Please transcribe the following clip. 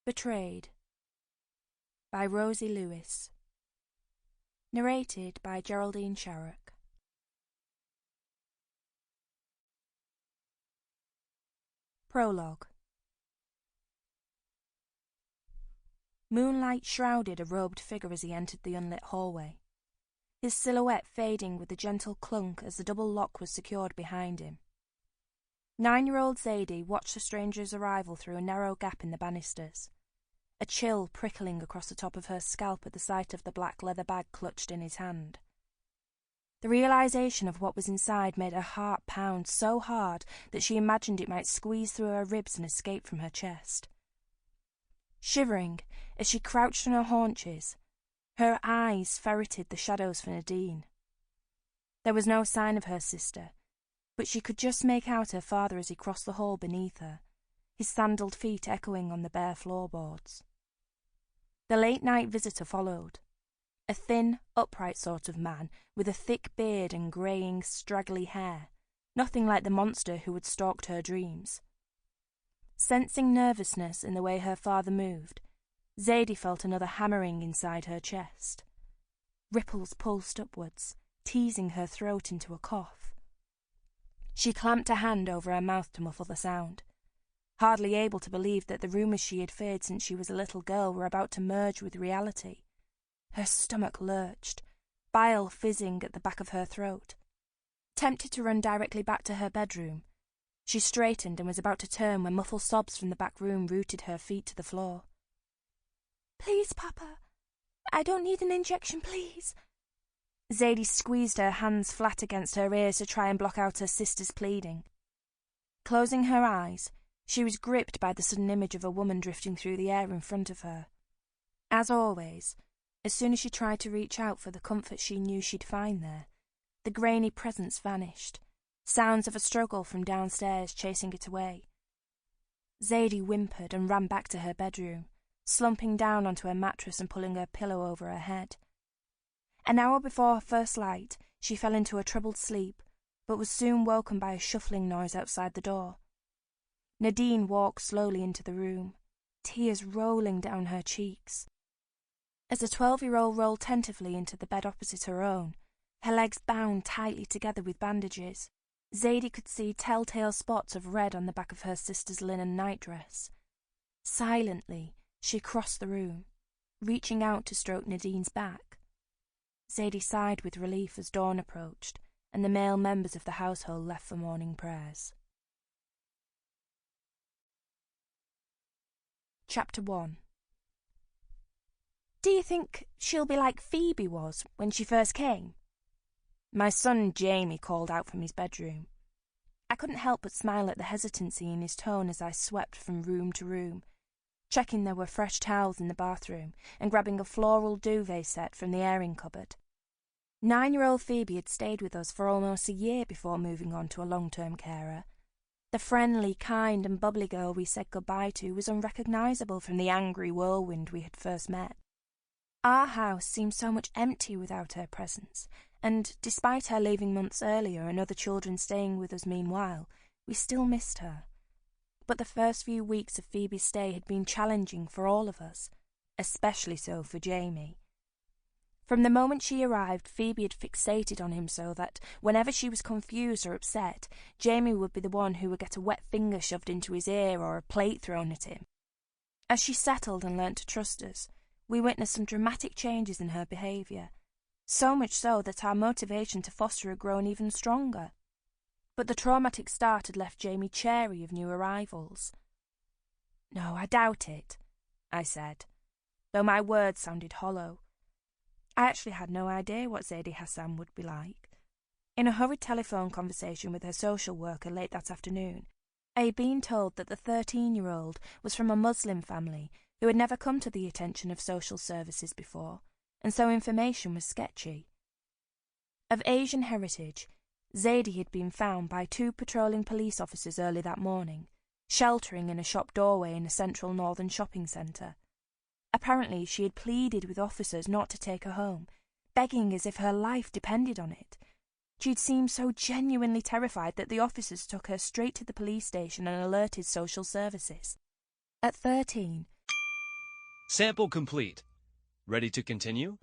Betrayed by Rosie Lewis. Narrated by Geraldine Sharrock. Prologue. Moonlight shrouded a robed figure as he entered the unlit hallway, his silhouette fading with a gentle clunk as the double lock was secured behind him. 9-year-old Zadie watched the stranger's arrival through a narrow gap in the banisters, a chill prickling across the top of her scalp at the sight of the black leather bag clutched in his hand. The realization of what was inside made her heart pound so hard that she imagined it might squeeze through her ribs and escape from her chest. Shivering as she crouched on her haunches, her eyes ferreted the shadows for Nadine. There was no sign of her sister, but she could just make out her father as he crossed the hall beneath her, his sandaled feet echoing on the bare floorboards. The late-night visitor followed, a thin, upright sort of man with a thick beard and greying, straggly hair, nothing like the monster who had stalked her dreams. Sensing nervousness in the way her father moved, Zadie felt another hammering inside her chest. Ripples pulsed upwards, teasing her throat into a cough. She clamped a hand over her mouth to muffle the sound, hardly able to believe that the rumours she had feared since she was a little girl were about to merge with reality. Her stomach lurched, bile fizzing at the back of her throat. Tempted to run directly back to her bedroom, she straightened and was about to turn when muffled sobs from the back room rooted her feet to the floor. "Please, Papa. I don't need an injection, please." Zadie squeezed her hands flat against her ears to try and block out her sister's pleading. Closing her eyes, she was gripped by the sudden image of a woman drifting through the air in front of her. As always, as soon as she tried to reach out for the comfort she knew she'd find there, the grainy presence vanished, sounds of a struggle from downstairs chasing it away. Zadie whimpered and ran back to her bedroom, slumping down onto her mattress and pulling her pillow over her head. An hour before her first light, she fell into a troubled sleep, but was soon woken by a shuffling noise outside the door. Nadine walked slowly into the room, tears rolling down her cheeks. As the 12-year-old rolled tentatively into the bed opposite her own, her legs bound tightly together with bandages, Zadie could see telltale spots of red on the back of her sister's linen nightdress. Silently, she crossed the room, reaching out to stroke Nadine's back. Zadie sighed with relief as dawn approached, and the male members of the household left for morning prayers. Chapter 1. "Do you think she'll be like Phoebe was when she first came?" my son Jamie called out from his bedroom. I couldn't help but smile at the hesitancy in his tone as I swept from room to room, checking there were fresh towels in the bathroom and grabbing a floral duvet set from the airing cupboard. 9-year-old Phoebe had stayed with us for almost a year before moving on to a long-term carer. The friendly, kind and bubbly girl we said goodbye to was unrecognisable from the angry whirlwind we had first met. Our house seemed so much empty without her presence, and despite her leaving months earlier and other children staying with us meanwhile, we still missed her. But the first few weeks of Phoebe's stay had been challenging for all of us, especially so for Jamie. From the moment she arrived, Phoebe had fixated on him so that, whenever she was confused or upset, Jamie would be the one who would get a wet finger shoved into his ear or a plate thrown at him. As she settled and learnt to trust us, we witnessed some dramatic changes in her behaviour, so much so that our motivation to foster had grown even stronger. But the traumatic start had left Jamie chary of new arrivals. "No, I doubt it," I said, though my words sounded hollow. I actually had no idea what Zadie Hassan would be like. In a hurried telephone conversation with her social worker late that afternoon, I had been told that the 13-year-old was from a Muslim family who had never come to the attention of social services before, and so information was sketchy. Of Asian heritage, Zadie had been found by 2 patrolling police officers early that morning, sheltering in a shop doorway in a central northern shopping centre. Apparently she had pleaded with officers not to take her home, begging as if her life depended on it. She'd seemed so genuinely terrified that the officers took her straight to the police station and alerted social services. At 13, Sample complete. Ready to continue?